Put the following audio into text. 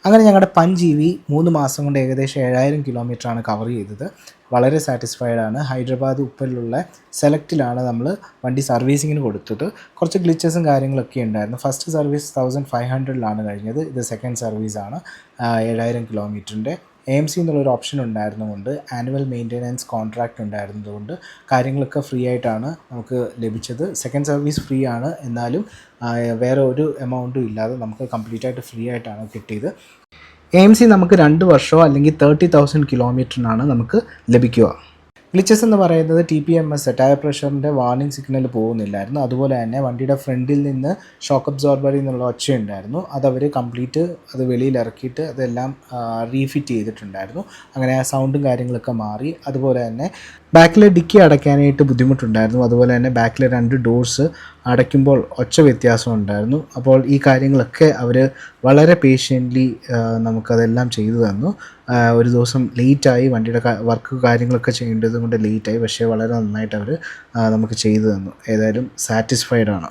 അങ്ങനെ ഞങ്ങളുടെ punch E V 3 മാസം കൊണ്ട് ഏകദേശം 7000 കിലോമീറ്ററാണ് കവർ ചെയ്തത്. വളരെ സാറ്റിസ്ഫൈഡ് ആണ്. ഹൈദരാബാദ് ഉപ്പലിലുള്ള സെലക്റ്റിലാണ് നമ്മൾ വണ്ടി സർവീസിങ്ങിന് കൊടുത്തത്. കുറച്ച് ഗ്ലിച്ചസും കാര്യങ്ങളൊക്കെ ഉണ്ടായിരുന്നു. ഫസ്റ്റ് സർവീസ് 1500ലാണ് കഴിഞ്ഞത്. ഇത് സെക്കൻഡ് സർവീസാണ് 7000 കിലോമീറ്ററിൻ്റെ. AMC എന്നുള്ളൊരു ഓപ്ഷൻ ഉണ്ടായിരുന്നതുകൊണ്ട്, ആനുവൽ മെയിൻ്റെനൻസ് കോൺട്രാക്റ്റ് ഉണ്ടായിരുന്നതുകൊണ്ട് കാര്യങ്ങളൊക്കെ ഫ്രീ ആയിട്ടാണ് നമുക്ക് ലഭിച്ചത്. സെക്കൻഡ് സർവീസ് ഫ്രീ ആണ്, എന്നാലും വേറെ ഒരു എമൗണ്ടും ഇല്ലാതെ നമുക്ക് കംപ്ലീറ്റ് ആയിട്ട് ഫ്രീ ആയിട്ടാണ് കിട്ടിയത്. AMC നമുക്ക് 2 വർഷമോ അല്ലെങ്കിൽ 30,000 കിലോമീറ്ററിനാണ് നമുക്ക് ലഭിക്കുക. ഗ്ലിച്ചസ് എന്ന് പറയുന്നത് TPMS ടയർ പ്രഷറിൻ്റെ വാർണിംഗ് സിഗ്നൽ പോകുന്നില്ലായിരുന്നു. അതുപോലെ തന്നെ വണ്ടിയുടെ ഫ്രണ്ടിൽ നിന്ന് ഷോക്ക് അബ്സോർബറിൽ നിന്നുള്ള ഒച്ചയുണ്ടായിരുന്നു. അതവർ കംപ്ലീറ്റ് അത് വെളിയിൽ ഇറക്കിയിട്ട് അതെല്ലാം റീഫിറ്റ് ചെയ്തിട്ടുണ്ടായിരുന്നു. അങ്ങനെ ആ സൗണ്ടും കാര്യങ്ങളൊക്കെ മാറി. അതുപോലെ തന്നെ ബാക്കിലെ ഡിക്കി അടയ്ക്കാനായിട്ട് ബുദ്ധിമുട്ടുണ്ടായിരുന്നു. അതുപോലെ തന്നെ ബാക്കിലെ 2 ഡോർസ് അടയ്ക്കുമ്പോൾ ഒച്ച വ്യത്യാസം ഉണ്ടായിരുന്നു. അപ്പോൾ ഈ കാര്യങ്ങളൊക്കെ അവർ വളരെ പേഷ്യൻ്റ്ലി നമുക്കതെല്ലാം ചെയ്തു തന്നു. ഒരു ദിവസം ലേറ്റായി, വണ്ടിയുടെ വർക്ക് കാര്യങ്ങളൊക്കെ ചെയ്യേണ്ടത് കൊണ്ട് ലേറ്റായി. പക്ഷേ വളരെ നന്നായിട്ട് അവർ നമുക്ക് ചെയ്തു തന്നു. ഏതായാലും സാറ്റിസ്ഫൈഡ് ആണ്.